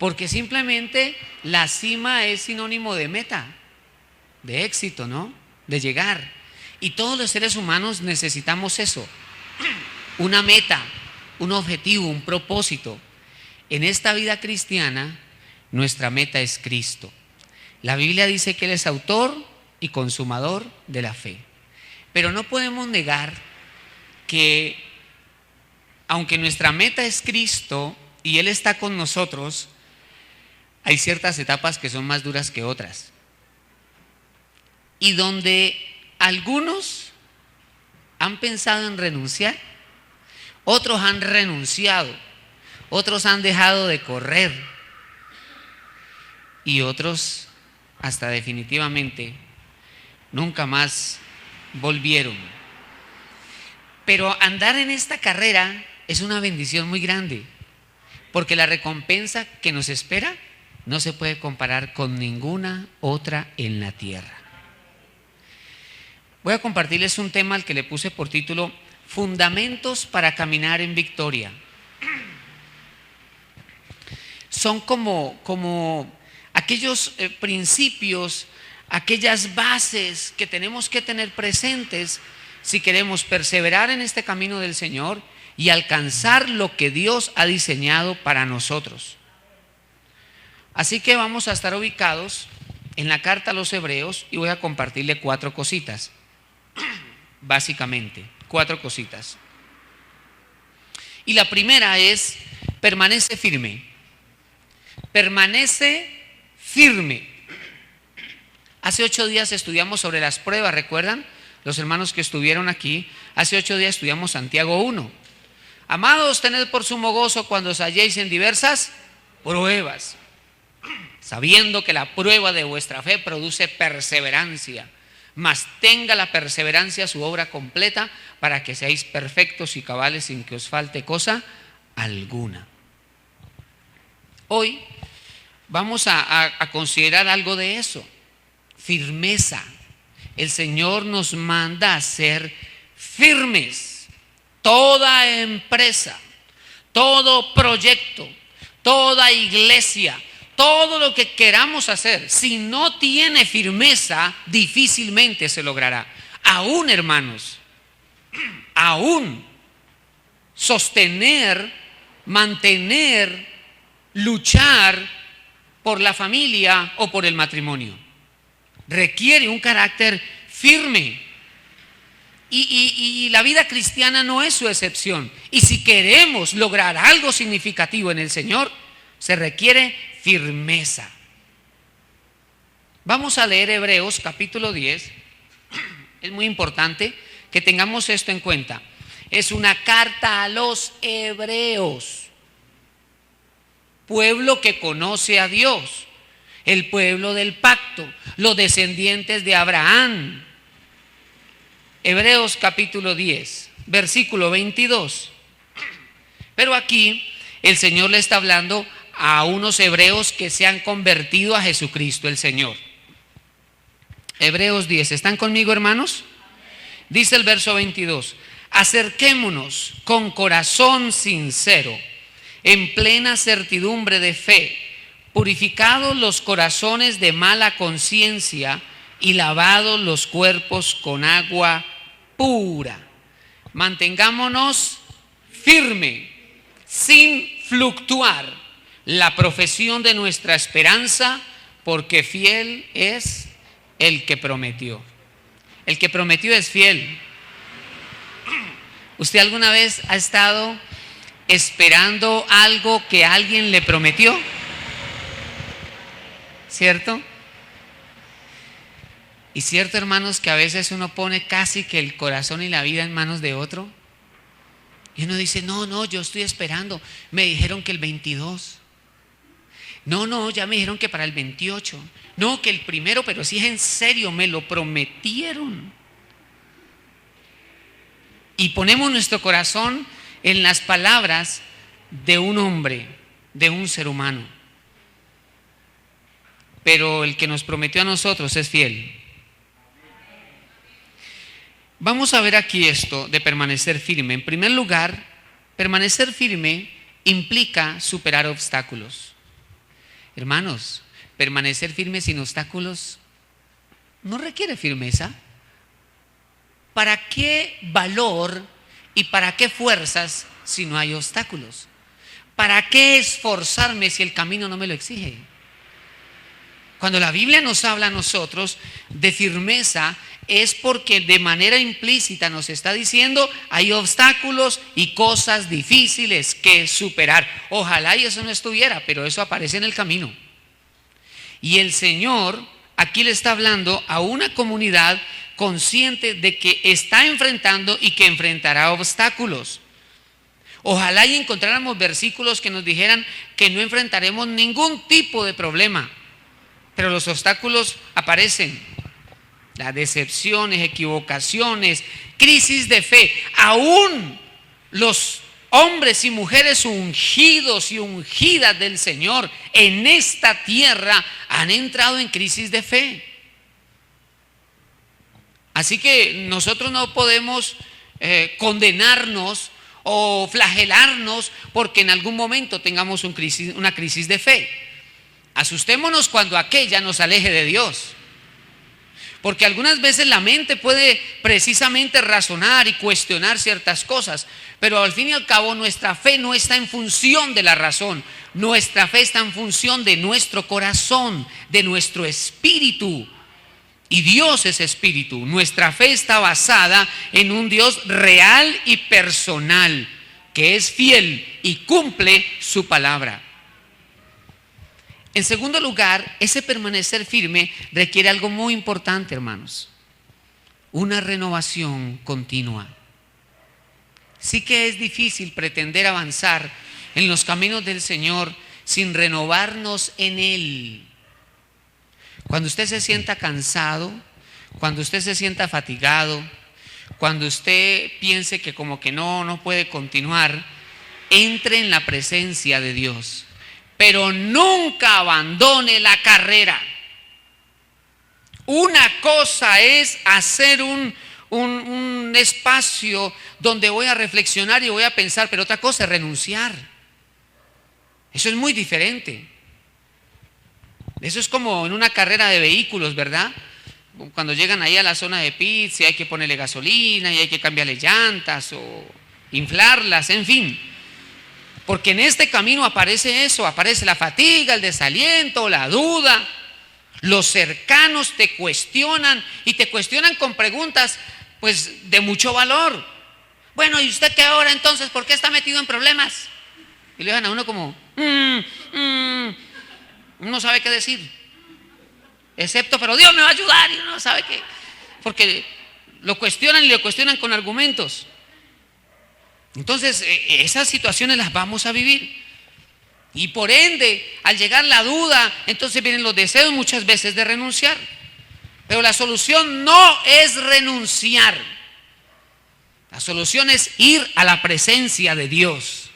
porque simplemente la cima es sinónimo de meta, de éxito, ¿no? De llegar. Y todos los seres humanos necesitamos eso, una meta, un objetivo, un propósito. En esta vida cristiana, nuestra meta es Cristo. La Biblia dice que Él es autor y consumador de la fe. Pero no podemos negar que, aunque nuestra meta es Cristo y Él está con nosotros, hay ciertas etapas que son más duras que otras. Y donde algunos han pensado en renunciar, otros han renunciado, otros han dejado de correr y otros hasta definitivamente nunca más volvieron. Pero andar en esta carrera es una bendición muy grande, porque la recompensa que nos espera no se puede comparar con ninguna otra en la tierra. Voy a compartirles un tema al que le puse por título Fundamentos para caminar en victoria. Son como aquellos principios, aquellas bases que tenemos que tener presentes si queremos perseverar en este camino del Señor y alcanzar lo que Dios ha diseñado para nosotros. Así que vamos a estar ubicados en la carta a los Hebreos y voy a compartirle 4 cositas, básicamente 4 cositas. Y la primera es: permanece firme. Permanece firme. Hace 8 días estudiamos sobre las pruebas, ¿recuerdan? Los hermanos que estuvieron aquí, hace 8 días estudiamos Santiago 1. Amados, tened por sumo gozo cuando os halléis en diversas pruebas, sabiendo que la prueba de vuestra fe produce perseverancia, mas tenga la perseverancia su obra completa, para que seáis perfectos y cabales sin que os falte cosa alguna. Hoy vamos a considerar algo de eso: firmeza. El Señor nos manda a ser firmes. Toda empresa, todo proyecto, toda iglesia, todo lo que queramos hacer, si no tiene firmeza, difícilmente se logrará. Aún, hermanos, aún sostener, mantener, luchar por la familia o por el matrimonio requiere un carácter firme. Y la vida cristiana no es su excepción. Y si queremos lograr algo significativo en el Señor, se requiere firmeza. Vamos a leer Hebreos capítulo 10. Es muy importante que tengamos esto en cuenta. Es una carta a los hebreos, pueblo que conoce a Dios, el pueblo del pacto, los descendientes de Abraham. Hebreos capítulo 10, versículo 22. Pero aquí el Señor le está hablando a unos hebreos que se han convertido a Jesucristo el Señor. Hebreos 10, ¿están conmigo, hermanos? Dice el verso 22: acerquémonos con corazón sincero, en plena certidumbre de fe, purificados los corazones de mala conciencia y lavados los cuerpos con agua pura. Mantengámonos firme, sin fluctuar, la profesión de nuestra esperanza, porque fiel es el que prometió. El que prometió es fiel. ¿Usted alguna vez ha estado esperando algo que alguien le prometió? ¿Cierto? Y cierto, hermanos, que a veces uno pone casi que el corazón y la vida en manos de otro. Y uno dice: no, yo estoy esperando. Me dijeron que el 22. No, ya me dijeron que para el 28. No, que el primero, pero si es en serio, me lo prometieron. Y ponemos nuestro corazón en las palabras de un hombre, de un ser humano. Pero el que nos prometió a nosotros es fiel. Vamos a ver aquí esto de permanecer firme. En primer lugar, permanecer firme implica superar obstáculos. Hermanos, permanecer firme sin obstáculos no requiere firmeza. ¿Para qué valor y para qué fuerzas si no hay obstáculos? ¿Para qué esforzarme si el camino no me lo exige? Cuando la Biblia nos habla a nosotros de firmeza, es porque de manera implícita nos está diciendo hay obstáculos y cosas difíciles que superar. Ojalá y eso no estuviera, pero eso aparece en el camino. Y el Señor aquí le está hablando a una comunidad consciente de que está enfrentando y que enfrentará obstáculos. Ojalá y encontráramos versículos que nos dijeran que no enfrentaremos ningún tipo de problema, pero los obstáculos aparecen. Las decepciones, equivocaciones, crisis de fe. Aún los hombres y mujeres ungidos y ungidas del Señor en esta tierra han entrado en crisis de fe. Así que nosotros no podemos condenarnos o flagelarnos porque en algún momento tengamos una crisis de fe. Asustémonos cuando aquella nos aleje de Dios. Porque algunas veces la mente puede precisamente razonar y cuestionar ciertas cosas, pero al fin y al cabo nuestra fe no está en función de la razón, nuestra fe está en función de nuestro corazón, de nuestro espíritu. Y Dios es espíritu. Nuestra fe está basada en un Dios real y personal, que es fiel y cumple su palabra. En segundo lugar, ese permanecer firme requiere algo muy importante, hermanos: una renovación continua. Sí que es difícil pretender avanzar en los caminos del Señor sin renovarnos en Él. Cuando usted se sienta cansado, cuando usted se sienta fatigado, cuando usted piense que como que no puede continuar, entre en la presencia de Dios. Pero nunca abandone la carrera. Una cosa es hacer un espacio donde voy a reflexionar y voy a pensar, pero otra cosa es renunciar. Eso es muy diferente. Eso es como en una carrera de vehículos, ¿verdad? Cuando llegan ahí a la zona de pits y hay que ponerle gasolina y hay que cambiarle llantas o inflarlas, en fin. Porque en este camino aparece eso, aparece la fatiga, el desaliento, la duda. Los cercanos te cuestionan y te cuestionan con preguntas pues de mucho valor. Bueno, ¿y usted qué ahora entonces? ¿Por qué está metido en problemas? Y le dejan a uno como no sabe qué decir, excepto, pero Dios me va a ayudar, y uno no sabe qué, porque lo cuestionan y lo cuestionan con argumentos. Entonces esas situaciones las vamos a vivir y por ende al llegar la duda, entonces vienen los deseos muchas veces de renunciar. Pero la solución no es renunciar, la solución es ir a la presencia de Dios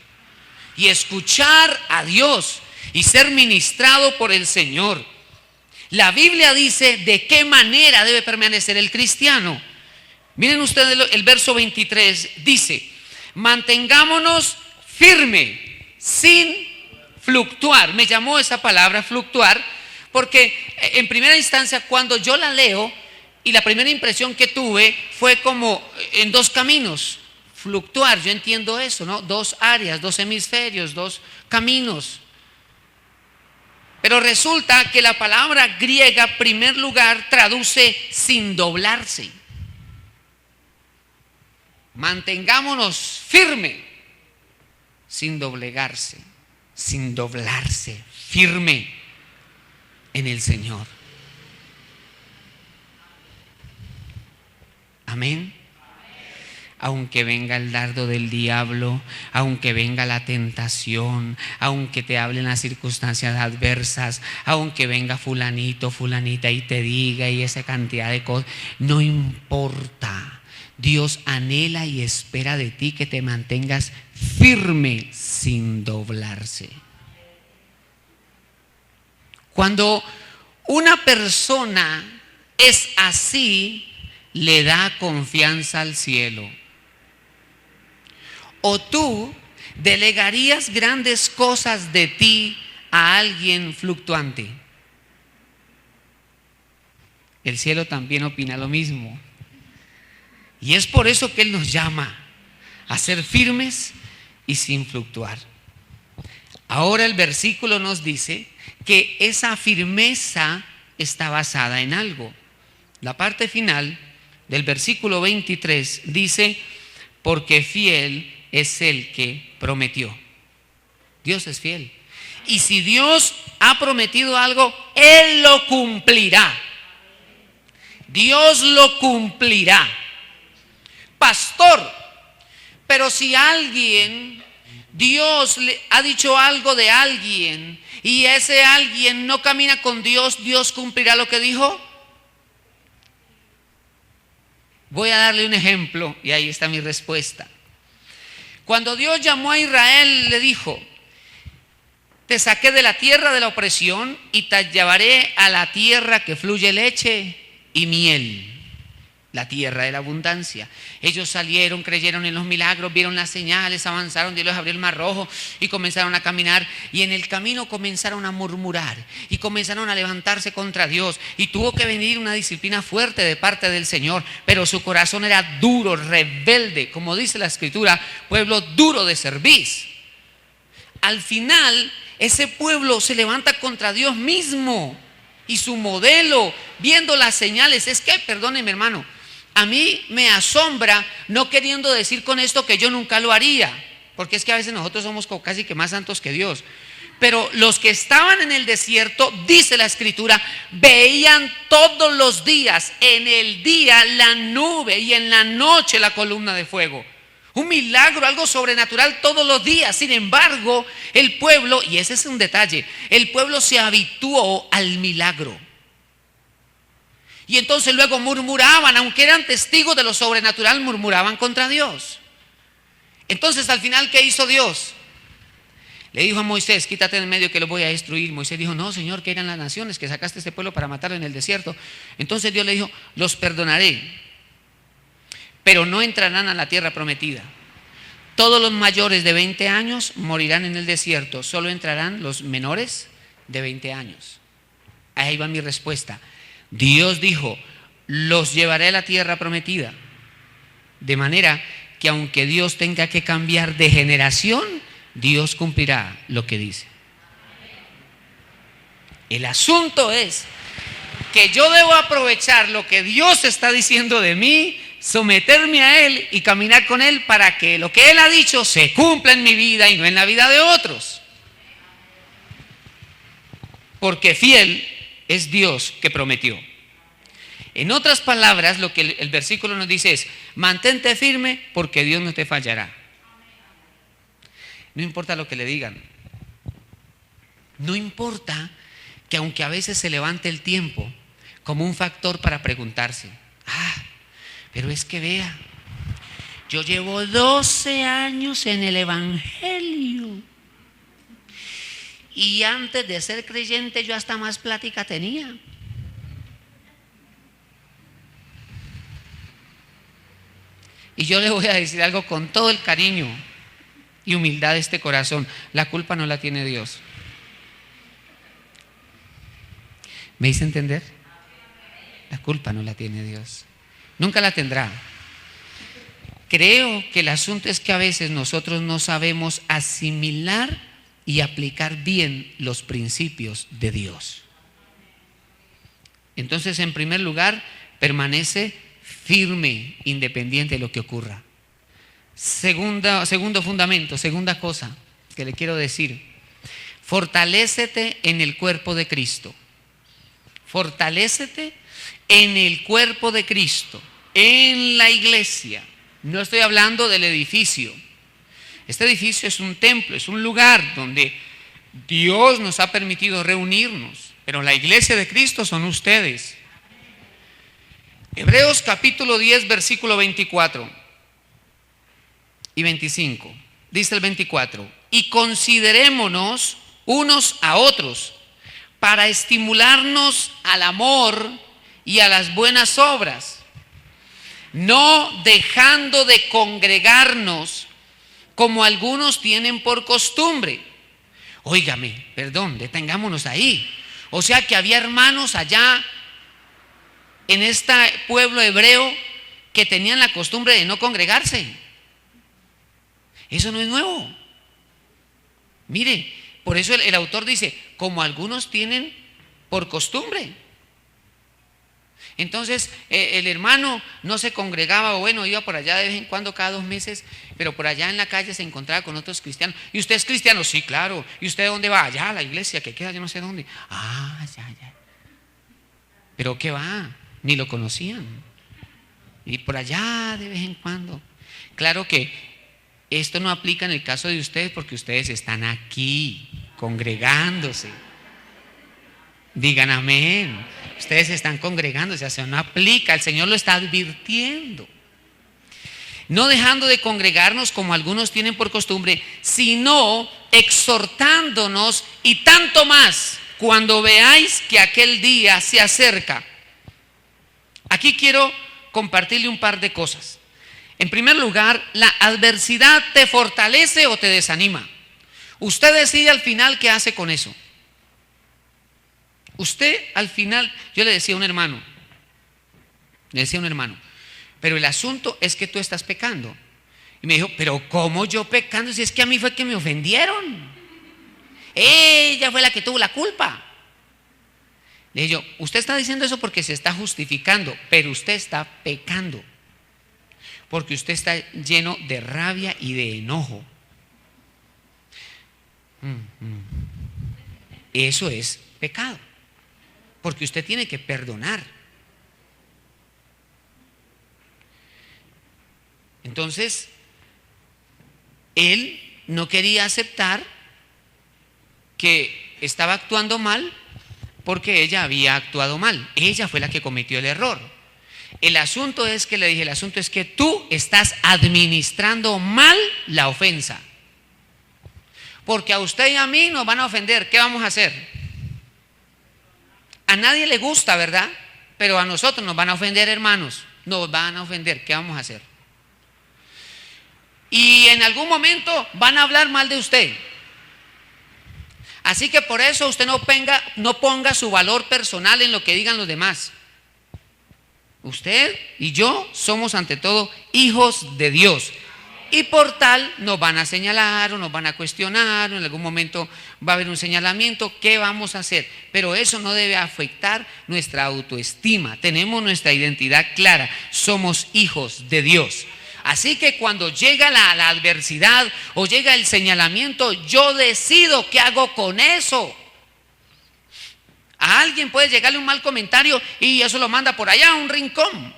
y escuchar a Dios y ser ministrado por el Señor. La Biblia dice de qué manera debe permanecer el cristiano. Miren ustedes el verso 23, dice: mantengámonos firme, sin fluctuar. Me llamó esa palabra fluctuar porque en primera instancia cuando yo la leo y la primera impresión que tuve fue como en dos caminos. Fluctuar, yo entiendo eso, ¿no? Dos áreas, dos hemisferios, dos caminos. Pero resulta que la palabra griega, en primer lugar, traduce sin doblarse. Mantengámonos firme, sin doblegarse, sin doblarse, firme en el Señor. Amén. Aunque venga el dardo del diablo, aunque venga la tentación, aunque te hablen las circunstancias adversas, aunque venga fulanito, fulanita y te diga y esa cantidad de cosas, no importa. Dios anhela y espera de ti que te mantengas firme sin doblarse. Cuando una persona es así, le da confianza al cielo. ¿O tú delegarías grandes cosas de ti a alguien fluctuante. El cielo también opina lo mismo. Y es por eso que Él nos llama a ser firmes y sin fluctuar. Ahora el versículo nos dice que esa firmeza está basada en algo. La parte final del versículo 23 dice: porque fiel es el que prometió. Dios es fiel. Y si Dios ha prometido algo, Él lo cumplirá. Dios lo cumplirá. Pastor, pero si alguien, Dios le ha dicho algo de alguien y ese alguien no camina con Dios, ¿Dios cumplirá lo que dijo? Voy a darle un ejemplo y ahí está mi respuesta. Cuando Dios llamó a Israel, le dijo: te saqué de la tierra de la opresión y te llevaré a la tierra que fluye leche y miel, la tierra de la abundancia. Ellos salieron, creyeron en los milagros, vieron las señales, avanzaron, Dios les abrió el mar rojo y comenzaron a caminar, y en el camino comenzaron a murmurar y comenzaron a levantarse contra Dios, y tuvo que venir una disciplina fuerte de parte del Señor, pero su corazón era duro, rebelde, como dice la Escritura, pueblo duro de cerviz. Al final ese pueblo se levanta contra Dios mismo y su modelo, viendo las señales. Es que, perdóneme hermano, a mí me asombra, no queriendo decir con esto que yo nunca lo haría, porque es que a veces nosotros somos casi que más santos que Dios. Pero los que estaban en el desierto, dice la Escritura, veían todos los días, en el día la nube y en la noche la columna de fuego. Un milagro, algo sobrenatural todos los días. Sin embargo, el pueblo, y ese es un detalle, el pueblo se habituó al milagro. Y entonces luego murmuraban, aunque eran testigos de lo sobrenatural, murmuraban contra Dios. Entonces al final, ¿qué hizo Dios? Le dijo a Moisés: quítate en medio que los voy a destruir. Moisés dijo: no, Señor, que eran las naciones que sacaste a este pueblo para matarlo en el desierto. Entonces Dios le dijo: los perdonaré, pero no entrarán a la tierra prometida. Todos los mayores de 20 años morirán en el desierto, solo entrarán los menores de 20 años. Ahí va mi respuesta. Dios dijo: los llevaré a la tierra prometida. De manera que aunque Dios tenga que cambiar de generación, Dios cumplirá lo que dice. El asunto es que yo debo aprovechar lo que Dios está diciendo de mí, someterme a Él y caminar con Él para que lo que Él ha dicho se cumpla en mi vida y no en la vida de otros. Porque fiel es Dios que prometió. En otras palabras, lo que el versículo nos dice es: mantente firme porque Dios no te fallará. No importa lo que le digan. No importa que aunque a veces se levante el tiempo como un factor para preguntarse: pero es que vea, yo llevo 12 años en el Evangelio y antes de ser creyente yo hasta más plática tenía. Y yo le voy a decir algo con todo el cariño y humildad de este corazón: la culpa no la tiene Dios. ¿Me hice entender? La culpa no la tiene Dios. Nunca la tendrá. Creo que el asunto es que a veces nosotros no sabemos asimilar y aplicar bien los principios de Dios. Entonces, en primer lugar, permanece firme, independiente de lo que ocurra. Segundo fundamento, segunda cosa que le quiero decir: fortalécete en el cuerpo de Cristo. Fortalécete en el cuerpo de Cristo, en la iglesia. No estoy hablando del edificio. Este edificio es un templo, es un lugar donde Dios nos ha permitido reunirnos, pero la iglesia de Cristo son ustedes. Hebreos capítulo 10, versículo 24 y 25. Dice el 24: y considerémonos unos a otros para estimularnos al amor y a las buenas obras, no dejando de congregarnos como algunos tienen por costumbre, Óigame, perdón, detengámonos ahí. O sea que había hermanos allá en este pueblo hebreo que tenían la costumbre de no congregarse. Eso no es nuevo. Mire, por eso el autor dice, como algunos tienen por costumbre. Entonces el hermano no se congregaba, o bueno, iba por allá de vez en cuando, cada 2 meses, pero por allá en la calle se encontraba con otros cristianos. ¿Y usted es cristiano? Sí, claro. ¿Y usted dónde va? Allá a la iglesia que queda yo no sé dónde. Ah, ya. ¿Pero qué va? Ni lo conocían. Y por allá de vez en cuando. Claro que esto no aplica en el caso de ustedes, porque ustedes están aquí congregándose. Digan amén. Ustedes están congregándose, o sea, no aplica, el Señor lo está advirtiendo. No dejando de congregarnos como algunos tienen por costumbre, sino exhortándonos, y tanto más cuando veáis que aquel día se acerca. Aquí quiero compartirle un par de cosas. En primer lugar, la adversidad te fortalece o te desanima. Usted decide al final qué hace con eso. Usted al final, yo le decía a un hermano, pero el asunto es que tú estás pecando. Y me dijo, pero ¿cómo yo pecando? Si es que a mí fue que me ofendieron. Ella fue la que tuvo la culpa. Le dije yo, usted está diciendo eso porque se está justificando, pero usted está pecando. Porque usted está lleno de rabia y de enojo. Eso es pecado. Porque usted tiene que perdonar. Entonces, él no quería aceptar que estaba actuando mal porque ella había actuado mal. Ella fue la que cometió el error. El asunto es que le dije, el asunto es que tú estás administrando mal la ofensa. Porque a usted y a mí nos van a ofender. ¿Qué vamos a hacer? A nadie le gusta, ¿verdad? Pero a nosotros nos van a ofender, hermanos. Nos van a ofender. ¿Qué vamos a hacer? Y en algún momento van a hablar mal de usted. Así que por eso usted no ponga su valor personal en lo que digan los demás. Usted y yo somos ante todo hijos de Dios. Y por tal nos van a señalar o nos van a cuestionar, o en algún momento va a haber un señalamiento. ¿Qué vamos a hacer? Pero eso no debe afectar nuestra autoestima. Tenemos nuestra identidad clara. Somos hijos de Dios. Así que cuando llega la adversidad o llega el señalamiento, yo decido qué hago con eso. A alguien puede llegarle un mal comentario y eso lo manda por allá a un rincón.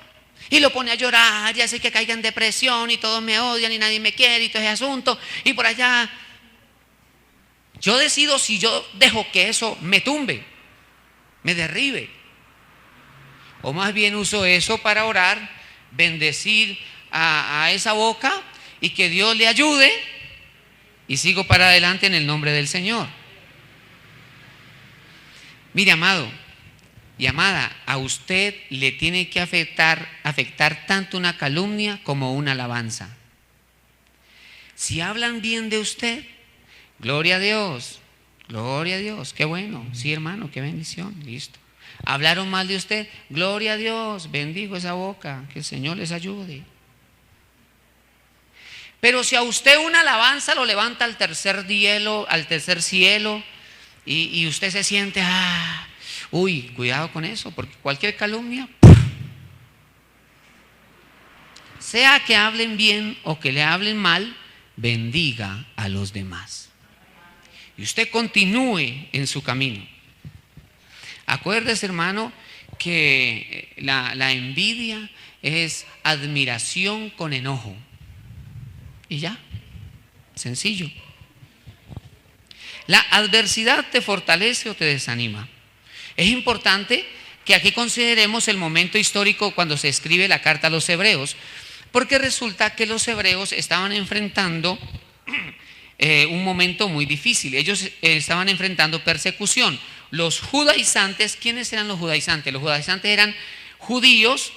Y lo pone a llorar, ya sé que caiga en depresión y todos me odian y nadie me quiere y todo ese asunto. Y por allá, yo decido si yo dejo que eso me tumbe, me derribe. O más bien uso eso para orar, bendecir a esa boca y que Dios le ayude y sigo para adelante en el nombre del Señor. Mire, amado y amada, a usted le tiene que afectar tanto una calumnia como una alabanza. Si hablan bien de usted, gloria a Dios, qué bueno, sí hermano, qué bendición, listo. Hablaron mal de usted, gloria a Dios, bendigo esa boca, que el Señor les ayude. Pero si a usted una alabanza lo levanta al tercer cielo y usted se siente, uy, cuidado con eso, porque cualquier calumnia, sea que hablen bien o que le hablen mal, bendiga a los demás. Y usted continúe en su camino. Acuérdese, hermano, que la envidia es admiración con enojo. Y ya, sencillo. La adversidad te fortalece o te desanima. Es importante que aquí consideremos el momento histórico cuando se escribe la carta a los hebreos, porque resulta que los hebreos estaban enfrentando un momento muy difícil. Ellos estaban enfrentando persecución. Los judaizantes, ¿quiénes eran los judaizantes? Los judaizantes eran judíos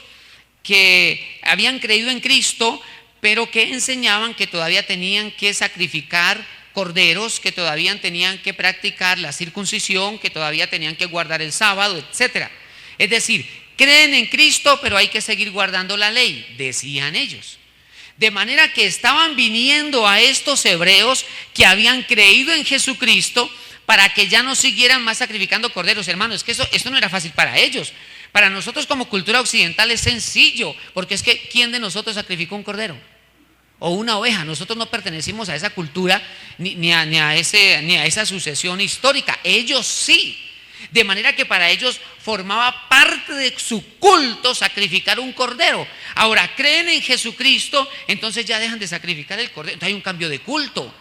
que habían creído en Cristo, pero que enseñaban que todavía tenían que sacrificar corderos, que todavía tenían que practicar la circuncisión, que todavía tenían que guardar el sábado, etc. Es decir, creen en Cristo, pero hay que seguir guardando la ley, decían ellos. De manera que estaban viniendo a estos hebreos que habían creído en Jesucristo para que ya no siguieran más sacrificando corderos. Hermanos, es que esto no era fácil para ellos. Para nosotros como cultura occidental es sencillo, porque es que ¿quién de nosotros sacrificó un cordero? O una oveja. Nosotros no pertenecimos a esa cultura ni a esa sucesión histórica. Ellos sí. De manera que para ellos formaba parte de su culto sacrificar un cordero. Ahora creen en Jesucristo, entonces ya dejan de sacrificar el cordero. Entonces hay un cambio de culto.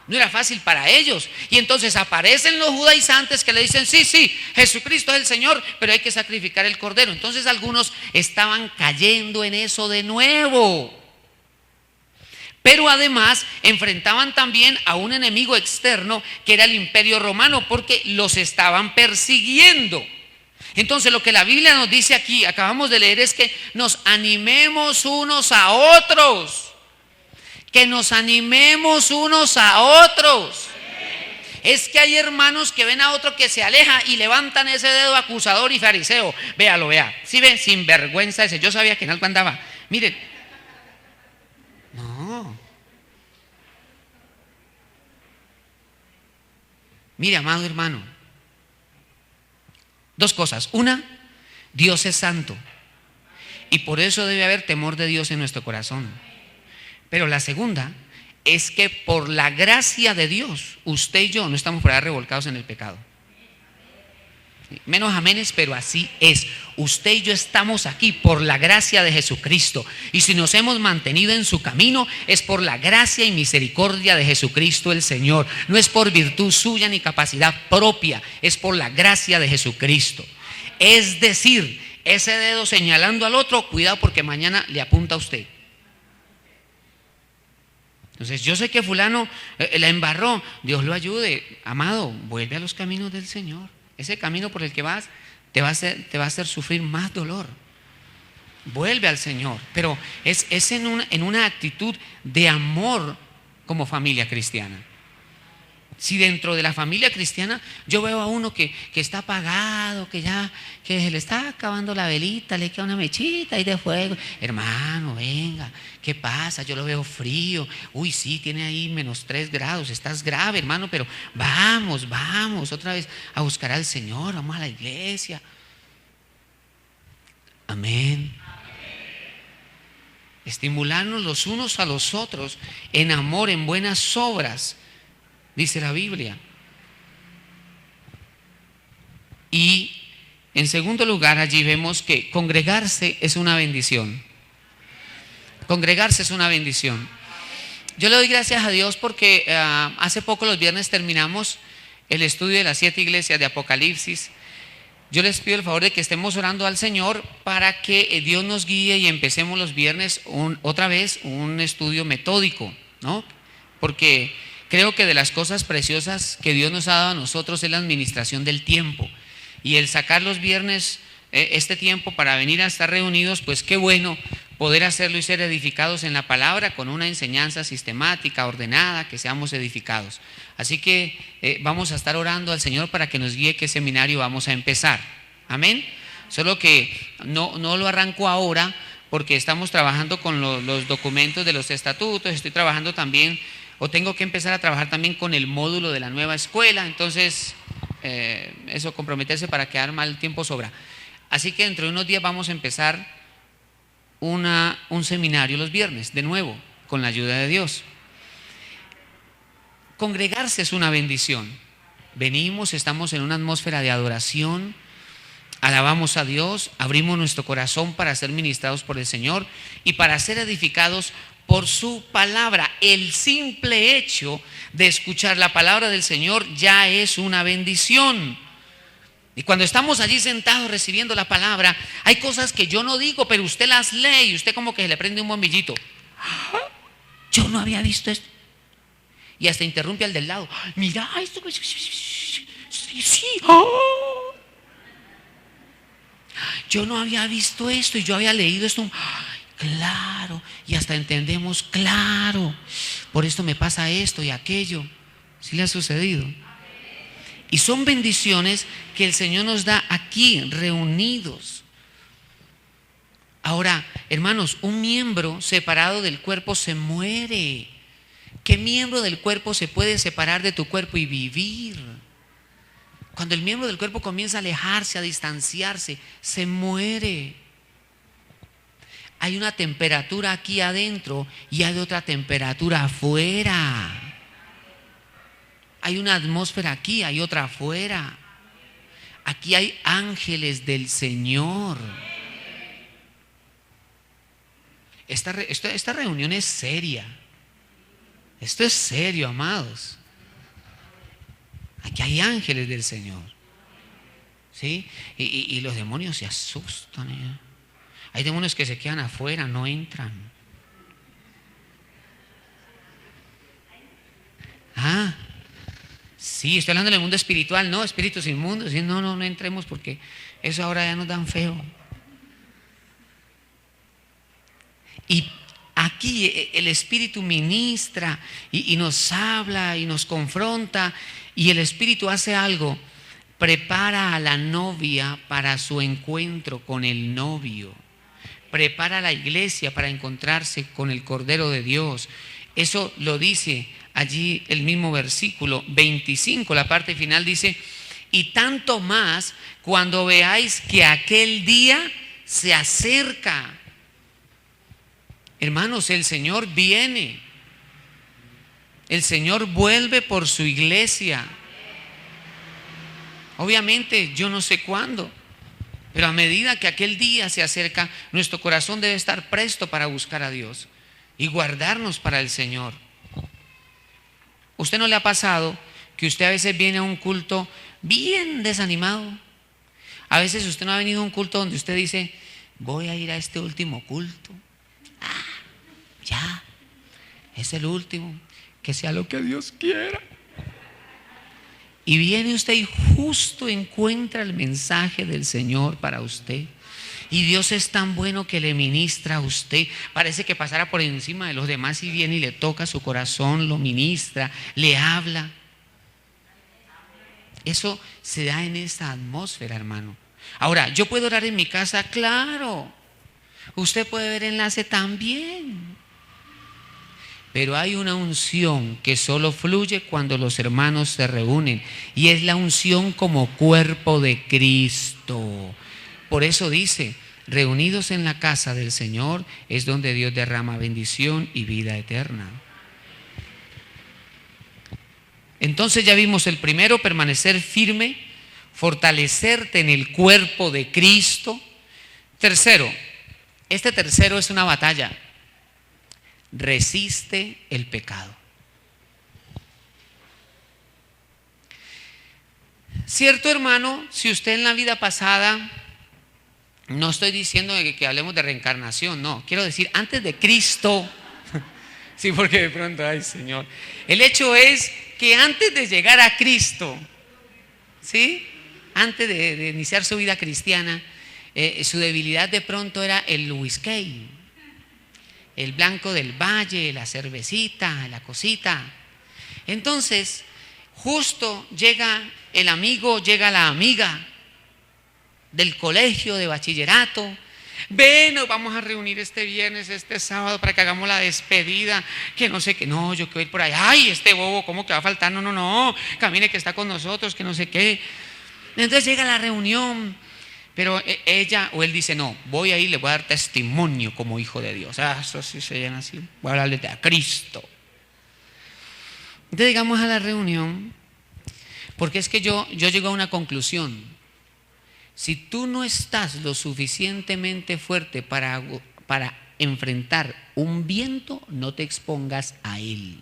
No era fácil para ellos. Y entonces aparecen los judaizantes que le dicen, sí, Jesucristo es el Señor, pero hay que sacrificar el cordero. Entonces algunos estaban cayendo en eso de nuevo. Pero además enfrentaban también a un enemigo externo que era el Imperio Romano, porque los estaban persiguiendo. Entonces lo que la Biblia nos dice aquí, acabamos de leer, es que nos animemos unos a otros. Que nos animemos unos a otros. Es que hay hermanos que ven a otro que se aleja y levantan ese dedo acusador y fariseo. Véalo, vea. ¿Sí ve? Sinvergüenza ese. Yo sabía que en algo andaba. Miren. No. Mire, amado hermano. Dos cosas. Una, Dios es santo. Y por eso debe haber temor de Dios en nuestro corazón. Pero la segunda es que por la gracia de Dios, usted y yo no estamos por ahí revolcados en el pecado. Menos amenes, pero así es. Usted y yo estamos aquí por la gracia de Jesucristo. Y si nos hemos mantenido en su camino, es por la gracia y misericordia de Jesucristo el Señor. No es por virtud suya ni capacidad propia, es por la gracia de Jesucristo. Es decir, ese dedo señalando al otro, cuidado porque mañana le apunta a usted. Entonces yo sé que fulano la embarró, Dios lo ayude. Amado, vuelve a los caminos del Señor. Ese camino por el que vas te va a hacer sufrir más dolor. Vuelve al Señor, pero es en una actitud de amor como familia cristiana. Si dentro de la familia cristiana yo veo a uno que está apagado, que se le está acabando la velita, le queda una mechita ahí de fuego. Hermano, venga, ¿qué pasa? Yo lo veo frío. Uy, sí, tiene ahí -3 grados, estás grave, hermano, pero vamos otra vez a buscar al Señor, vamos a la iglesia. Amén. Estimularnos los unos a los otros en amor, en buenas obras, dice la Biblia. Y en segundo lugar, allí vemos que congregarse es una bendición. Congregarse es una bendición. Yo le doy gracias a Dios porque hace poco, los viernes, terminamos el estudio de las 7 iglesias de Apocalipsis. Yo les pido el favor de que estemos orando al Señor para que Dios nos guíe y empecemos los viernes otra vez un estudio metódico, ¿no? Porque creo que de las cosas preciosas que Dios nos ha dado a nosotros es la administración del tiempo. Y el sacar los viernes este tiempo para venir a estar reunidos, pues qué bueno poder hacerlo y ser edificados en la palabra con una enseñanza sistemática, ordenada, que seamos edificados. Así que vamos a estar orando al Señor para que nos guíe qué seminario vamos a empezar. Amén. Solo que no lo arranco ahora porque estamos trabajando con los documentos de los estatutos. Estoy trabajando también, o tengo que empezar a trabajar también con el módulo de la nueva escuela. Entonces eso, comprometerse para quedar mal tiempo sobra. Así que dentro de unos días vamos a empezar un seminario los viernes, de nuevo, con la ayuda de Dios. Congregarse es una bendición. Venimos, estamos en una atmósfera de adoración, alabamos a Dios, abrimos nuestro corazón para ser ministrados por el Señor y para ser edificados por su palabra. El simple hecho de escuchar la palabra del Señor ya es una bendición. Y cuando estamos allí sentados recibiendo la palabra, hay cosas que yo no digo, pero usted las lee y usted como que se le prende un bombillito. Yo no había visto esto. Y hasta interrumpe al del lado. Mira esto. Sí. Yo no había visto esto y yo había leído esto. claro, y hasta entendemos, claro, por esto me pasa esto y aquello. ¿Sí le ha sucedido? Y son bendiciones que el Señor nos da aquí, reunidos. Ahora, hermanos, un miembro separado del cuerpo se muere. ¿Qué miembro del cuerpo se puede separar de tu cuerpo y vivir? Cuando el miembro del cuerpo comienza a alejarse, a distanciarse, se muere. Hay una temperatura aquí adentro y hay otra temperatura afuera. Hay una atmósfera aquí, hay otra afuera. Aquí hay ángeles del Señor. Esta reunión es seria. Esto es serio, amados. Aquí hay ángeles del Señor. ¿Sí? Y los demonios se asustan. Hay demonios que se quedan afuera, no entran. Sí, estoy hablando del mundo espiritual, no, espíritus inmundos. Sí, no entremos porque eso ahora ya nos dan feo. Y aquí el Espíritu ministra y nos habla y nos confronta, y el Espíritu hace algo, prepara a la novia para su encuentro con el novio, prepara a la iglesia para encontrarse con el Cordero de Dios. Eso lo dice allí el mismo versículo 25, la parte final dice: y tanto más cuando veáis que aquel día se acerca. Hermanos, el Señor viene. El Señor vuelve por su iglesia. Obviamente yo no sé cuándo, pero a medida que aquel día se acerca, nuestro corazón debe estar presto para buscar a Dios y guardarnos para el Señor. ¿Usted no le ha pasado que usted a veces viene a un culto bien desanimado? A veces usted no ha venido a un culto donde usted dice: voy a ir a este último culto. Ya, es el último, que sea lo que Dios quiera. Y viene usted y justo encuentra el mensaje del Señor para usted. Y Dios es tan bueno que le ministra a usted. Parece que pasara por encima de los demás y viene y le toca su corazón, lo ministra, le habla. Eso se da en esta atmósfera, hermano. Ahora, ¿yo puedo orar en mi casa? Claro. Usted puede ver enlace también. Pero hay una unción que solo fluye cuando los hermanos se reúnen, y es la unción como cuerpo de Cristo. Por eso dice: reunidos en la casa del Señor es donde Dios derrama bendición y vida eterna. Entonces ya vimos el primero: permanecer firme, fortalecerte en el cuerpo de Cristo. Tercero, este tercero es una batalla: resiste el pecado. Cierto, hermano, si usted en la vida pasada, no estoy diciendo que hablemos de reencarnación, no, quiero decir antes de Cristo. Sí, porque de pronto, ay Señor, el hecho es que antes de llegar a Cristo, ¿sí? Antes de iniciar su vida cristiana, su debilidad de pronto era el whisky, el blanco del valle, la cervecita, la cosita. Entonces, justo llega el amigo, llega la amiga del colegio, de bachillerato. Ven, nos vamos a reunir este viernes, este sábado, para que hagamos la despedida, que no sé qué. No, yo quiero ir por ahí. Ay, este bobo, ¿cómo que va a faltar? No, camine que está con nosotros, que no sé qué. Entonces llega la reunión, pero ella o él dice: no, voy a ir, le voy a dar testimonio como hijo de Dios. Eso sí se llama así, voy a hablarle a Cristo. Entonces llegamos a la reunión, porque es que yo llego a una conclusión: si tú no estás lo suficientemente fuerte para enfrentar un viento, no te expongas a él.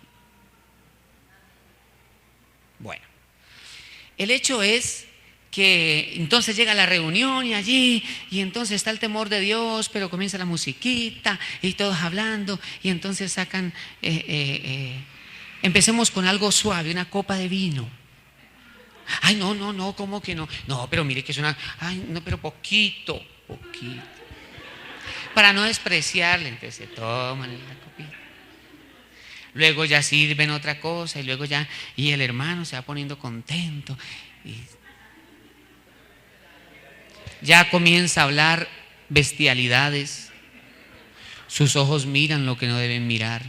Bueno, el hecho es que entonces llega la reunión y allí, y entonces está el temor de Dios, pero comienza la musiquita y todos hablando, y entonces sacan, empecemos con algo suave, una copa de vino. Ay, no, ¿cómo que no? No, pero mire que es una, ay, no, pero poquito. para no despreciarle. Entonces se toman la copita. Luego ya sirven otra cosa y luego ya, y el hermano se va poniendo contento. Y ya comienza a hablar bestialidades. Sus ojos miran lo que no deben mirar.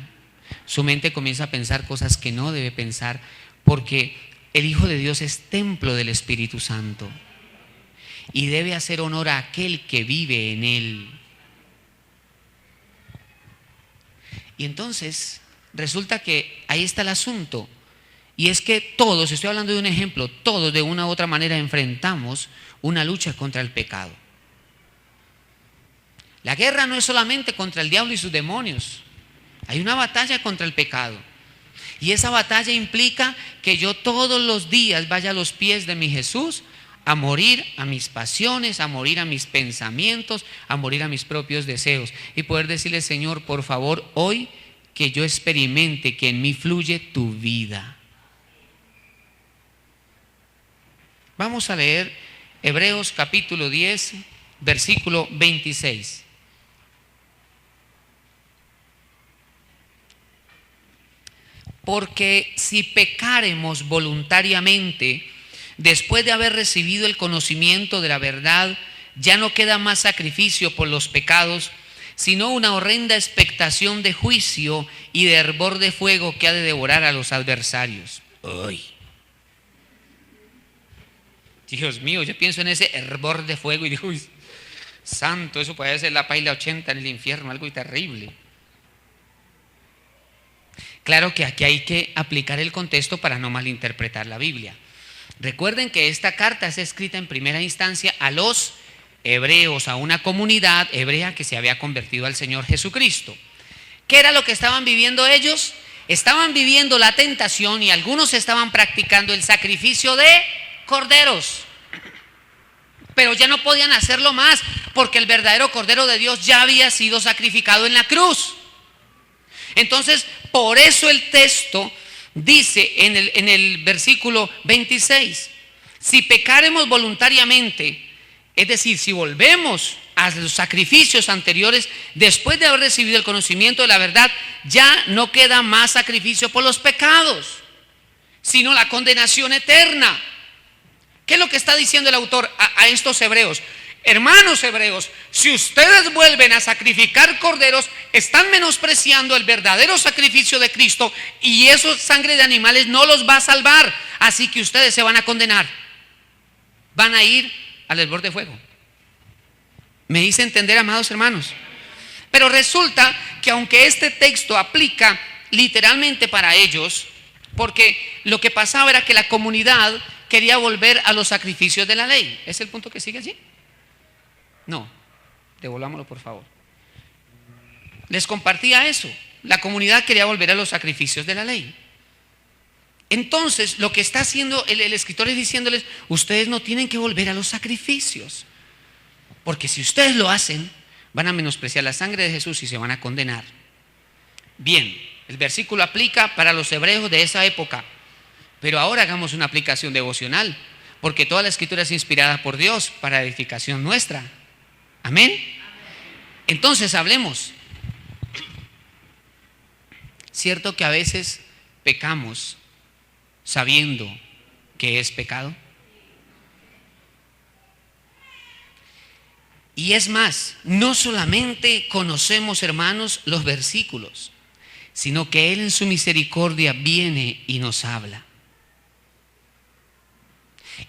Su mente comienza a pensar cosas que no debe pensar, porque el Hijo de Dios es templo del Espíritu Santo y debe hacer honor a aquel que vive en él. Y entonces resulta que ahí está el asunto, y es que todos, estoy hablando de un ejemplo, todos de una u otra manera enfrentamos una lucha contra el pecado. La guerra no es solamente contra el diablo y sus demonios, hay una batalla contra el pecado. Y esa batalla implica que yo todos los días vaya a los pies de mi Jesús a morir a mis pasiones, a morir a mis pensamientos, a morir a mis propios deseos y poder decirle: Señor, por favor, hoy que yo experimente que en mí fluye tu vida. Vamos a leer Hebreos capítulo 10, versículo 26. Porque si pecáremos voluntariamente, después de haber recibido el conocimiento de la verdad, ya no queda más sacrificio por los pecados, sino una horrenda expectación de juicio y de hervor de fuego que ha de devorar a los adversarios. ¡Uy! Dios mío, yo pienso en ese hervor de fuego y digo: uy, santo, eso puede ser la paila 80 en el infierno, algo terrible. Claro que aquí hay que aplicar el contexto para no malinterpretar la Biblia. Recuerden que esta carta es escrita en primera instancia a los hebreos, a una comunidad hebrea que se había convertido al Señor Jesucristo. ¿Qué era lo que estaban viviendo ellos? Estaban viviendo la tentación y algunos estaban practicando el sacrificio de corderos. Pero ya no podían hacerlo más porque el verdadero Cordero de Dios ya había sido sacrificado en la cruz. Entonces, por eso el texto dice en el versículo 26, si pecaremos voluntariamente, es decir, si volvemos a los sacrificios anteriores, después de haber recibido el conocimiento de la verdad, ya no queda más sacrificio por los pecados, sino la condenación eterna. ¿Qué es lo que está diciendo el autor a estos hebreos? Hermanos hebreos, si ustedes vuelven a sacrificar corderos, están menospreciando el verdadero sacrificio de Cristo y esa sangre de animales no los va a salvar. Así que ustedes se van a condenar. Van a ir al hervor de fuego. ¿Me hice entender, amados hermanos? Pero resulta que aunque este texto aplica literalmente para ellos, porque lo que pasaba era que la comunidad quería volver a los sacrificios de la ley. ¿Es el punto que sigue allí? No, devolvámoslo por favor. Les compartía eso. La comunidad quería volver a los sacrificios de la ley. Entonces, lo que está haciendo el escritor es diciéndoles: ustedes no tienen que volver a los sacrificios, porque si ustedes lo hacen, van a menospreciar la sangre de Jesús y se van a condenar. Bien, el versículo aplica para los hebreos de esa época, pero ahora hagamos una aplicación devocional, porque toda la escritura es inspirada por Dios para edificación nuestra. Amén. Entonces hablemos. ¿Cierto que a veces pecamos sabiendo que es pecado? Y es más, no solamente conocemos, hermanos, los versículos, sino que Él en su misericordia viene y nos habla.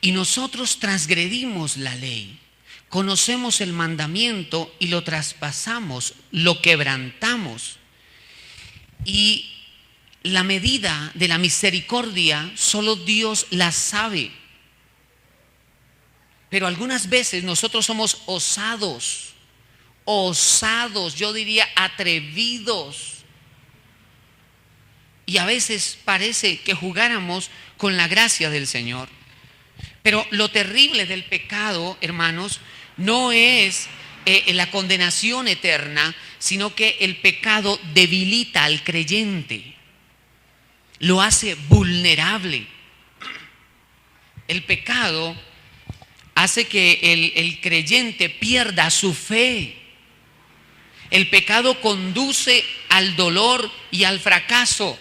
Y nosotros transgredimos la ley. Conocemos el mandamiento y lo traspasamos, lo quebrantamos. Y la medida de la misericordia solo Dios la sabe. Pero algunas veces nosotros somos osados, yo diría atrevidos. Y a veces parece que jugáramos con la gracia del Señor. Pero lo terrible del pecado, hermanos, no es la condenación eterna, sino que el pecado debilita al creyente, lo hace vulnerable. El pecado hace que el creyente pierda su fe. El pecado conduce al dolor y al fracaso.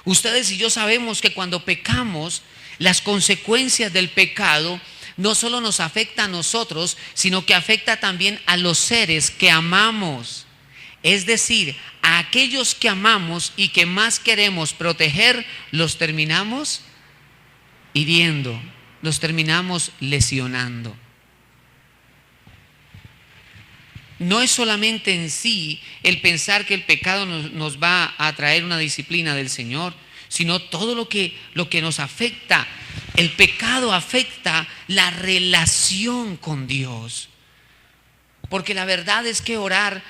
Ustedes y yo sabemos que cuando pecamos, las consecuencias del pecado no solo nos afecta a nosotros, sino que afecta también a los seres que amamos. Es decir, a aquellos que amamos y que más queremos proteger, los terminamos hiriendo, los terminamos lesionando. No es solamente en sí el pensar que el pecado nos va a traer una disciplina del Señor, sino todo lo que nos afecta. El pecado afecta la relación con Dios. Porque la verdad es que orar,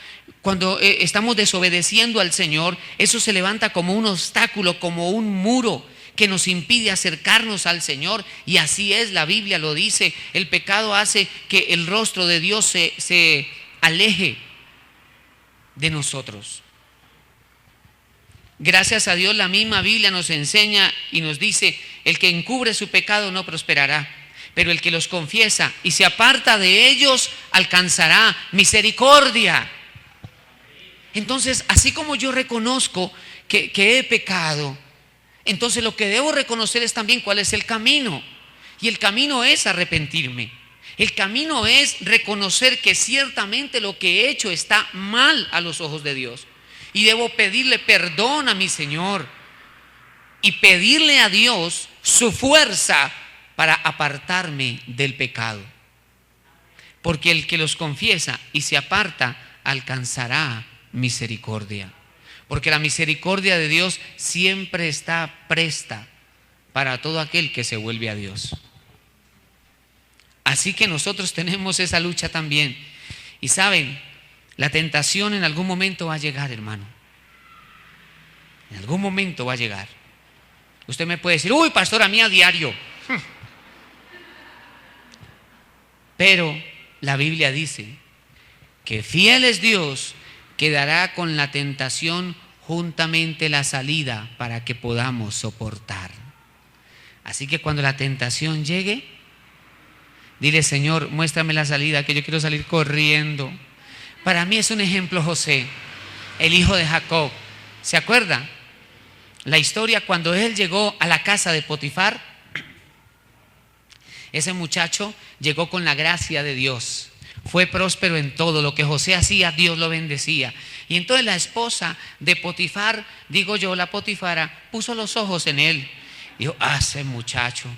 cuando estamos desobedeciendo al Señor, eso se levanta como un obstáculo, como un muro que nos impide acercarnos al Señor. Y así es, la Biblia lo dice, el pecado hace que el rostro de Dios se aleje de nosotros. Gracias a Dios, la misma Biblia nos enseña y nos dice: el que encubre su pecado no prosperará, pero el que los confiesa y se aparta de ellos alcanzará misericordia. Entonces, así como yo reconozco que he pecado, entonces lo que debo reconocer es también cuál es el camino. Y el camino es arrepentirme. El camino es reconocer que ciertamente lo que he hecho está mal a los ojos de Dios. Y debo pedirle perdón a mi Señor y pedirle a Dios su fuerza para apartarme del pecado. Porque el que los confiesa y se aparta alcanzará misericordia. Porque la misericordia de Dios siempre está presta para todo aquel que se vuelve a Dios. Así que nosotros tenemos esa lucha también. Y saben, la tentación en algún momento va a llegar, hermano. En algún momento va a llegar. Usted me puede decir: uy, pastor, a mí a diario. Pero la Biblia dice que fiel es Dios, que dará con la tentación juntamente la salida para que podamos soportar. Así que cuando la tentación llegue, dile: Señor, muéstrame la salida, que yo quiero salir corriendo. Para mí es un ejemplo José, el hijo de Jacob. ¿Se acuerda? La historia cuando él llegó a la casa de Potifar. Ese muchacho llegó con la gracia de Dios. Fue próspero en todo lo que José hacía, Dios lo bendecía. Y entonces la esposa de Potifar, digo yo, la Potifara, puso los ojos en él. Dijo: ese muchacho.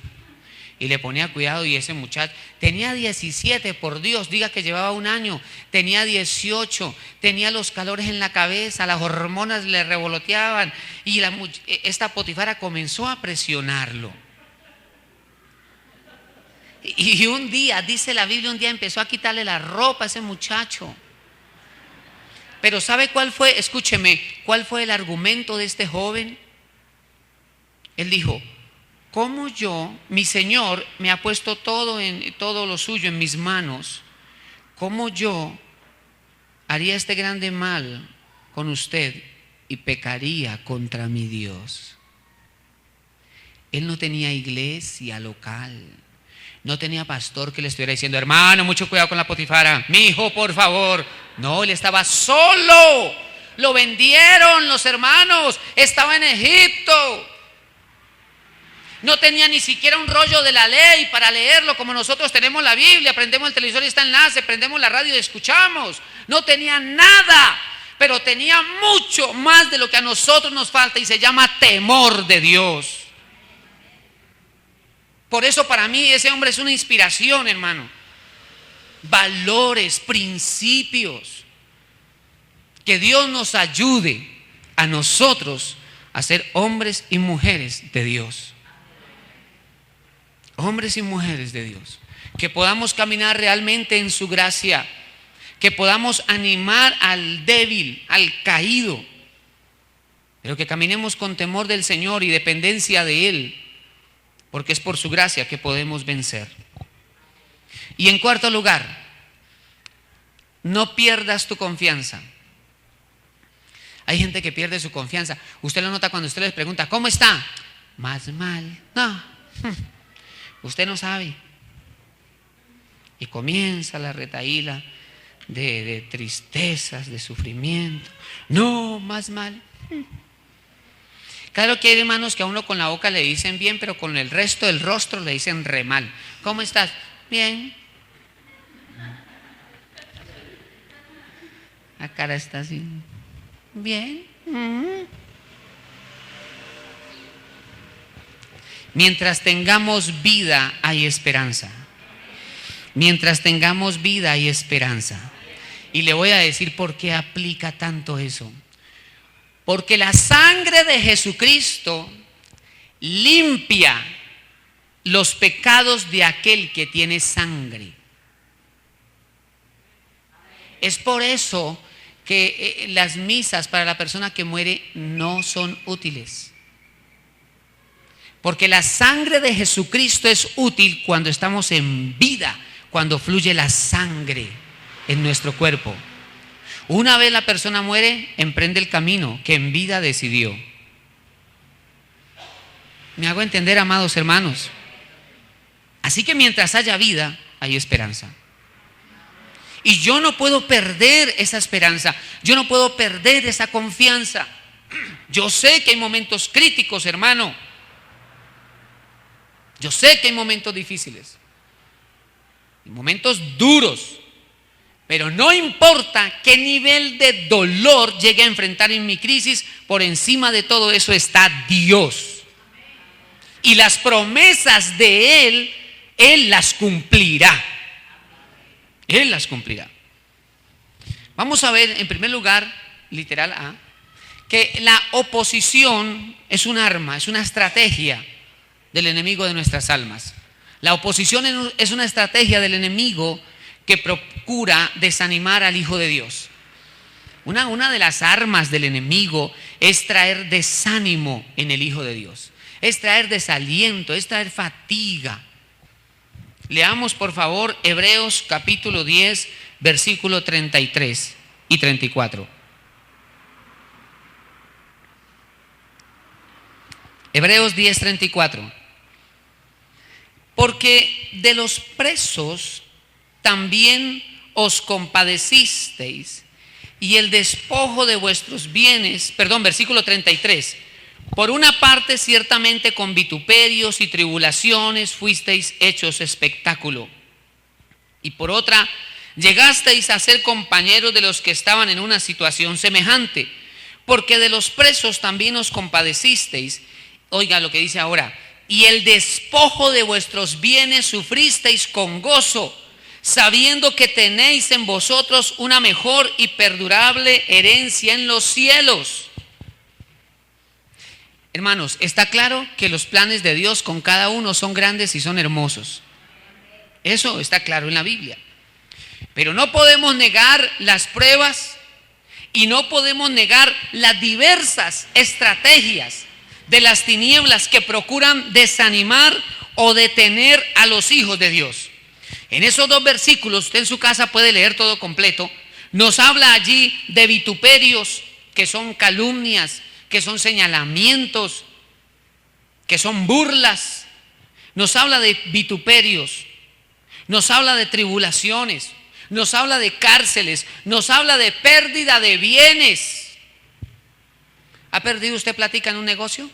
Y le ponía cuidado, y ese muchacho tenía 17, por Dios, diga que llevaba un año, tenía 18, tenía los calores en la cabeza, las hormonas le revoloteaban, y esta Potifara comenzó a presionarlo. Y un día, dice la Biblia, un día empezó a quitarle la ropa a ese muchacho. Pero ¿sabe cuál fue? Escúcheme, ¿cuál fue el argumento de este joven? Él dijo: ¿cómo mi Señor me ha puesto todo lo suyo en mis manos? ¿Cómo yo haría este grande mal con usted y pecaría contra mi Dios? Él no tenía iglesia local, no tenía pastor que le estuviera diciendo: hermano, mucho cuidado con la Potifara, mi hijo, por favor. No, él estaba solo. Lo vendieron los hermanos, estaba en Egipto. No tenía ni siquiera un rollo de la ley para leerlo como nosotros tenemos la Biblia. Prendemos el televisor y está enlace, prendemos la radio y escuchamos. No tenía nada, pero tenía mucho más de lo que a nosotros nos falta, y se llama temor de Dios. Por eso para mí ese hombre es una inspiración, hermano. Valores, principios. Que Dios nos ayude a nosotros a ser hombres y mujeres de Dios. Hombres y mujeres de Dios, que podamos caminar realmente en su gracia, que podamos animar al débil, al caído, pero que caminemos con temor del Señor y dependencia de Él, porque es por su gracia que podemos vencer. Y en cuarto lugar, no pierdas tu confianza. Hay gente que pierde su confianza. Usted lo nota cuando usted les pregunta: ¿cómo está? Más mal. No. Usted no sabe. Y comienza la retahíla. de tristezas, de sufrimiento. No, más mal. Claro que hay hermanos que a uno con la boca le dicen bien, pero con el resto del rostro le dicen re mal. ¿Cómo estás? Bien. La cara está así. Bien. Mientras tengamos vida hay esperanza. Mientras tengamos vida hay esperanza. Y le voy a decir por qué aplica tanto eso. Porque la sangre de Jesucristo limpia los pecados de aquel que tiene sangre. Es por eso que las misas para la persona que muere no son útiles. Porque la sangre de Jesucristo es útil cuando estamos en vida, cuando fluye la sangre en nuestro cuerpo. Una vez la persona muere, emprende el camino que en vida decidió. ¿Me hago entender, amados hermanos? Así que mientras haya vida, hay esperanza. Y yo no puedo perder esa esperanza. Yo no puedo perder esa confianza. Yo sé que hay momentos críticos, hermano. Yo sé que hay momentos difíciles. Hay momentos duros. Pero no importa qué nivel de dolor llegue a enfrentar en mi crisis, por encima de todo eso está Dios. Y las promesas de Él las cumplirá. Él las cumplirá. Vamos a ver en primer lugar, literal A, que la oposición es un arma, es una estrategia del enemigo de nuestras almas. La oposición es una estrategia del enemigo que procura desanimar al Hijo de Dios. Una de las armas del enemigo es traer desánimo en el Hijo de Dios, es traer desaliento, es traer fatiga. Leamos por favor Hebreos capítulo 10, versículo 33 y 34. Hebreos 10, 34. Porque de los presos también os compadecisteis, y el despojo de vuestros bienes, versículo 33. Por una parte, ciertamente con vituperios y tribulaciones fuisteis hechos espectáculo, y por otra, llegasteis a ser compañeros de los que estaban en una situación semejante, porque de los presos también os compadecisteis. Oiga lo que dice ahora: y el despojo de vuestros bienes sufristeis con gozo, sabiendo que tenéis en vosotros una mejor y perdurable herencia en los cielos. Hermanos, está claro que los planes de Dios con cada uno son grandes y son hermosos. Eso está claro en la Biblia. Pero no podemos negar las pruebas y no podemos negar las diversas estrategias de las tinieblas que procuran desanimar o detener a los hijos de Dios. En esos dos versículos, usted en su casa puede leer todo completo, nos habla allí de vituperios, que son calumnias, que son señalamientos, que son burlas. Nos habla de vituperios, nos habla de tribulaciones, nos habla de cárceles, nos habla de pérdida de bienes. ¿Ha perdido usted plática en un negocio?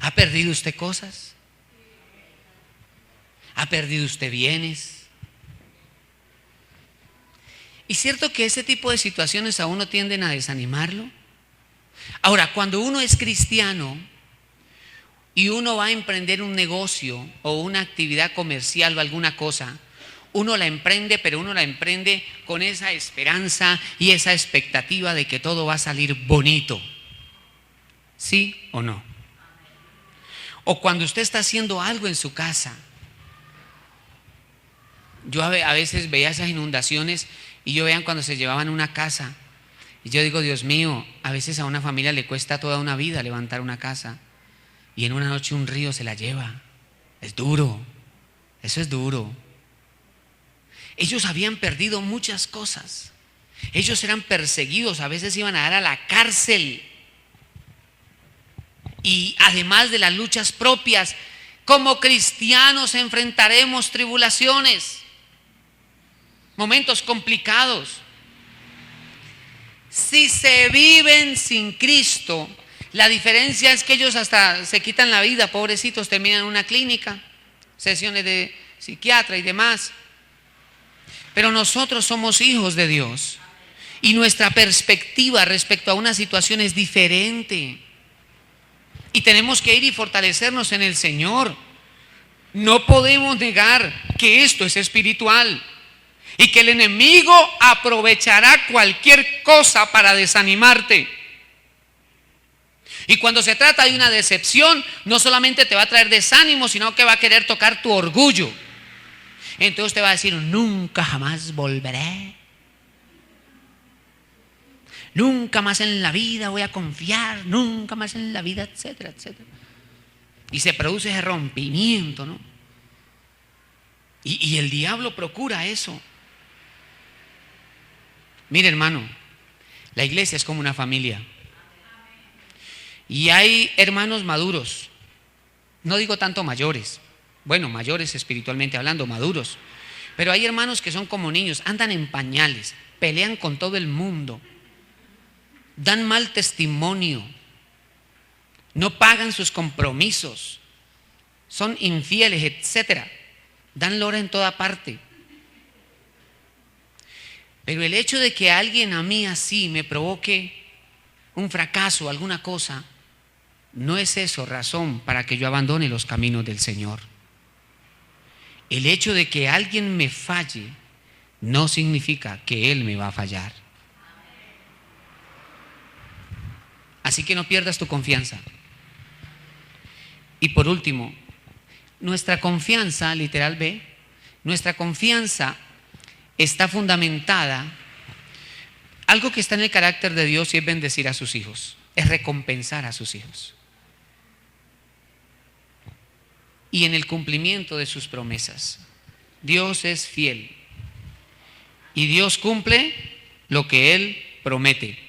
¿Ha perdido usted cosas? ¿Ha perdido usted bienes? ¿Y cierto que ese tipo de situaciones a uno tienden a desanimarlo? Ahora, cuando uno es cristiano y uno va a emprender un negocio o una actividad comercial o alguna cosa, uno la emprende, pero uno la emprende con esa esperanza y esa expectativa de que todo va a salir bonito. ¿Sí o no? O cuando usted está haciendo algo en su casa. Yo a veces veía esas inundaciones y yo veía cuando se llevaban una casa. Y yo digo, Dios mío, a veces a una familia le cuesta toda una vida levantar una casa. Y en una noche un río se la lleva. Es duro. Eso es duro. Ellos habían perdido muchas cosas. Ellos eran perseguidos, a veces iban a dar a la cárcel. Y además de las luchas propias, Como cristianos enfrentaremos tribulaciones, momentos complicados. Si se viven sin Cristo, la diferencia es que ellos hasta se quitan la vida, pobrecitos, terminan en una clínica, sesiones de psiquiatra y demás. Pero nosotros somos hijos de Dios y nuestra perspectiva respecto a una situación es diferente. Y tenemos que ir y fortalecernos en el Señor. No podemos negar que esto es espiritual y que el enemigo aprovechará cualquier cosa para desanimarte. Y cuando se trata de una decepción, no solamente te va a traer desánimo, sino que va a querer tocar tu orgullo. Entonces te va a decir: nunca jamás volveré. Nunca más en la vida voy a confiar, nunca más en la vida, etcétera, etcétera. Y se produce ese rompimiento, ¿no? Y el diablo procura eso. Mire, hermano, la iglesia es como una familia. Y hay hermanos maduros, no digo tanto mayores, bueno, mayores espiritualmente hablando, maduros. Pero hay hermanos que son como niños, andan en pañales, pelean con todo el mundo, dan mal testimonio, no pagan sus compromisos, son infieles, etcétera. Dan lora en toda parte. Pero el hecho de que alguien a mí así me provoque un fracaso, alguna cosa, no es eso razón para que yo abandone los caminos del Señor. El hecho de que alguien me falle no significa que Él me va a fallar. Así que no pierdas tu confianza. Y por último, nuestra confianza, literal B, nuestra confianza está fundamentada, algo que está en el carácter de Dios, y es bendecir a sus hijos, es recompensar a sus hijos. Y en el cumplimiento de sus promesas. Dios es fiel y Dios cumple lo que Él promete.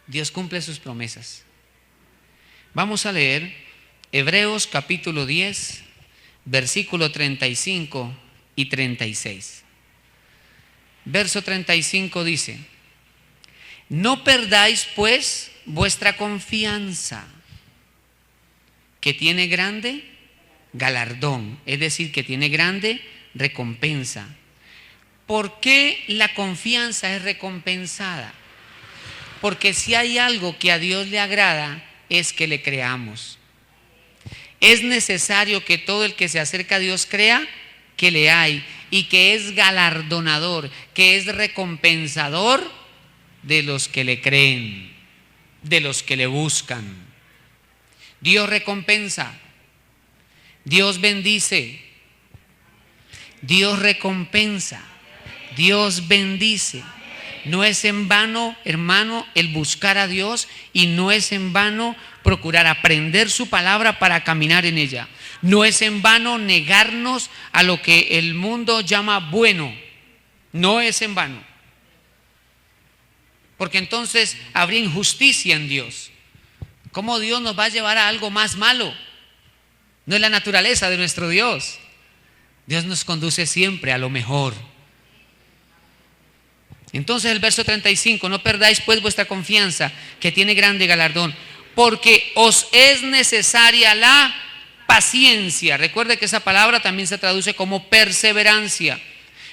Dios cumple sus promesas. Vamos a leer Hebreos capítulo 10, versículo 35 y 36. Verso 35 dice: no perdáis pues vuestra confianza, que tiene grande galardón, es decir, que tiene grande recompensa. ¿Por qué la confianza es recompensada? Porque si hay algo que a Dios le agrada, es que le creamos. Es necesario que todo el que se acerca a Dios crea que le hay y que es galardonador, que es recompensador de los que le creen, de los que le buscan. Dios recompensa, Dios bendice, Dios recompensa, Dios bendice. No es en vano, hermano, el buscar a Dios, y no es en vano procurar aprender su palabra para caminar en ella. No es en vano negarnos a lo que el mundo llama bueno. No es en vano. Porque entonces habría injusticia en Dios. ¿Cómo Dios nos va a llevar a algo más malo? No es la naturaleza de nuestro Dios. Dios nos conduce siempre a lo mejor. Entonces el verso 35: no perdáis pues vuestra confianza, que tiene grande galardón, porque os es necesaria la paciencia. Recuerde que esa palabra también se traduce como perseverancia.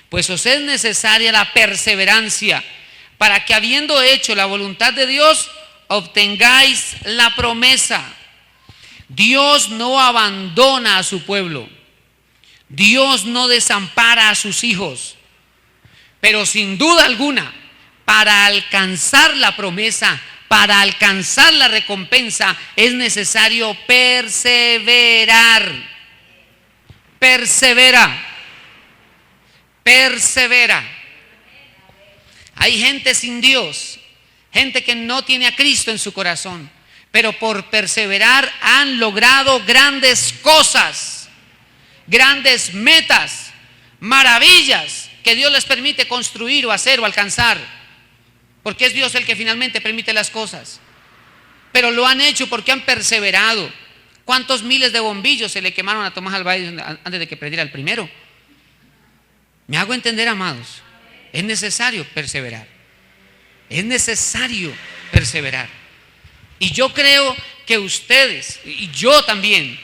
Pues os es necesaria la perseverancia, para que habiendo hecho la voluntad de Dios, obtengáis la promesa. Dios no abandona a su pueblo. Dios no desampara a sus hijos. Pero sin duda alguna, para alcanzar la promesa, para alcanzar la recompensa, es necesario perseverar. Persevera. Persevera. Hay gente sin Dios, gente que no tiene a Cristo en su corazón, pero por perseverar han logrado grandes cosas, grandes metas, maravillas que Dios les permite construir o hacer o alcanzar, porque es Dios el que finalmente permite las cosas. Pero lo han hecho porque han perseverado. ¿Cuántos miles de bombillos se le quemaron a Tomás Alva Edison antes de que perdiera el primero? ¿Me hago entender, amados? Es necesario perseverar. Es necesario perseverar. Y yo creo que ustedes y yo también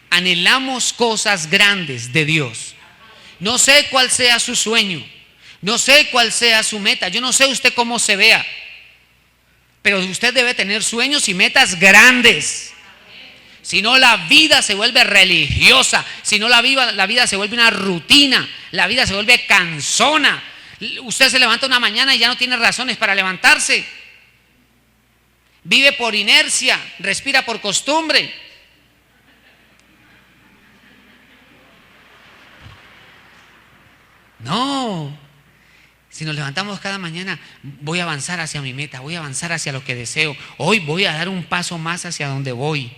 anhelamos cosas grandes de Dios. No sé cuál sea su sueño, no sé cuál sea su meta, yo no sé usted cómo se vea, pero usted debe tener sueños y metas grandes. Si no, la vida se vuelve religiosa, si no, la vida se vuelve una rutina, la vida se vuelve cansona. Usted se levanta una mañana y ya no tiene razones para levantarse. Vive por inercia, respira por costumbre. No, si nos levantamos cada mañana, voy a avanzar hacia mi meta, voy a avanzar hacia lo que deseo. Hoy voy a dar un paso más hacia donde voy.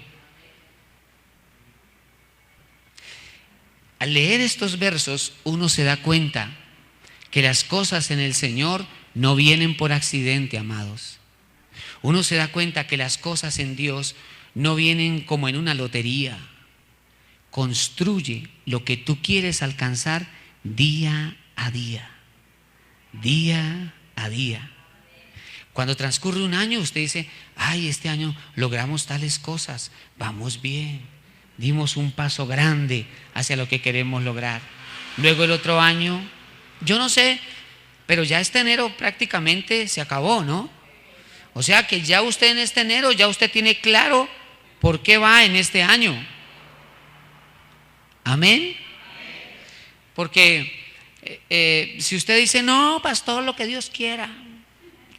Al leer estos versos, uno se da cuenta que las cosas en el Señor no vienen por accidente, amados. Uno se da cuenta que las cosas en Dios no vienen como en una lotería. Construye lo que tú quieres alcanzar día a día. Día a día. Cuando transcurre un año, usted dice, ay, este año logramos tales cosas, vamos bien, dimos un paso grande hacia lo que queremos lograr. Luego el otro año, yo no sé, pero ya este enero prácticamente se acabó, ¿no? O sea que ya usted en este enero, ya usted tiene claro por qué va en este año. Amén. Porque si usted dice, no, pastor, lo que Dios quiera,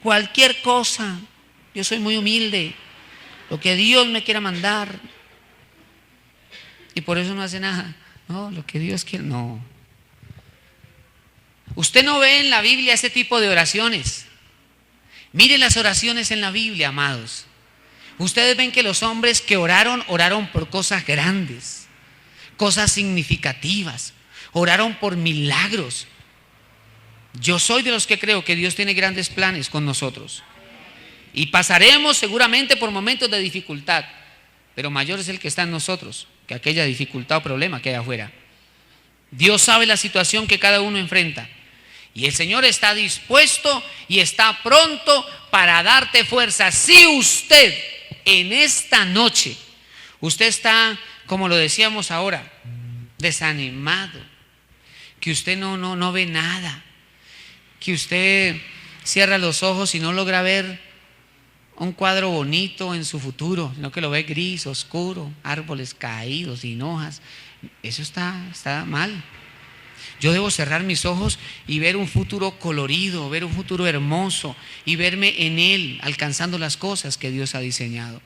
cualquier cosa, yo soy muy humilde, lo que Dios me quiera mandar, y por eso no hace nada. No, lo que Dios quiere, no. Usted no ve en la Biblia ese tipo de oraciones. Mire las oraciones en la Biblia, amados. Ustedes ven que los hombres que oraron por cosas grandes, cosas significativas, oraron por milagros. Yo soy de los que creo que Dios tiene grandes planes con nosotros. Y pasaremos seguramente por momentos de dificultad, pero mayor es el que está en nosotros que aquella dificultad o problema que hay afuera. Dios sabe la situación que cada uno enfrenta. Y el Señor está dispuesto y está pronto para darte fuerza. Si usted en esta noche, usted está, como lo decíamos ahora, desanimado, que usted no ve nada, que usted cierra los ojos y no logra ver un cuadro bonito en su futuro, sino que lo ve gris, oscuro, árboles caídos, sin hojas, eso está mal. Yo debo cerrar mis ojos y ver un futuro colorido, ver un futuro hermoso y verme en él alcanzando las cosas que Dios ha diseñado.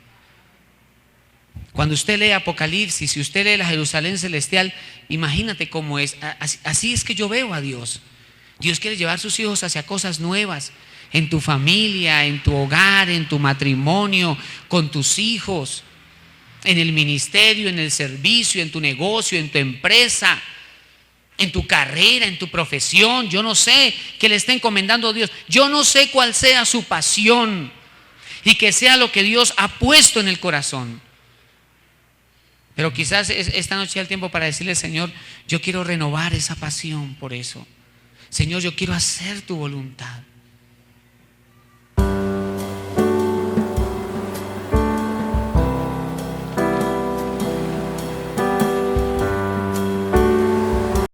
Cuando usted lee Apocalipsis, si usted lee la Jerusalén celestial, imagínate cómo es. Así es que yo veo a Dios. Dios quiere llevar sus hijos hacia cosas nuevas, en tu familia, en tu hogar, en tu matrimonio, con tus hijos, en el ministerio, en el servicio, en tu negocio, en tu empresa, en tu carrera, en tu profesión. Yo no sé qué le está encomendando Dios. Yo no sé cuál sea su pasión y que sea lo que Dios ha puesto en el corazón. Pero quizás esta noche sea el tiempo para decirle, Señor, yo quiero renovar esa pasión por eso. Señor, yo quiero hacer tu voluntad.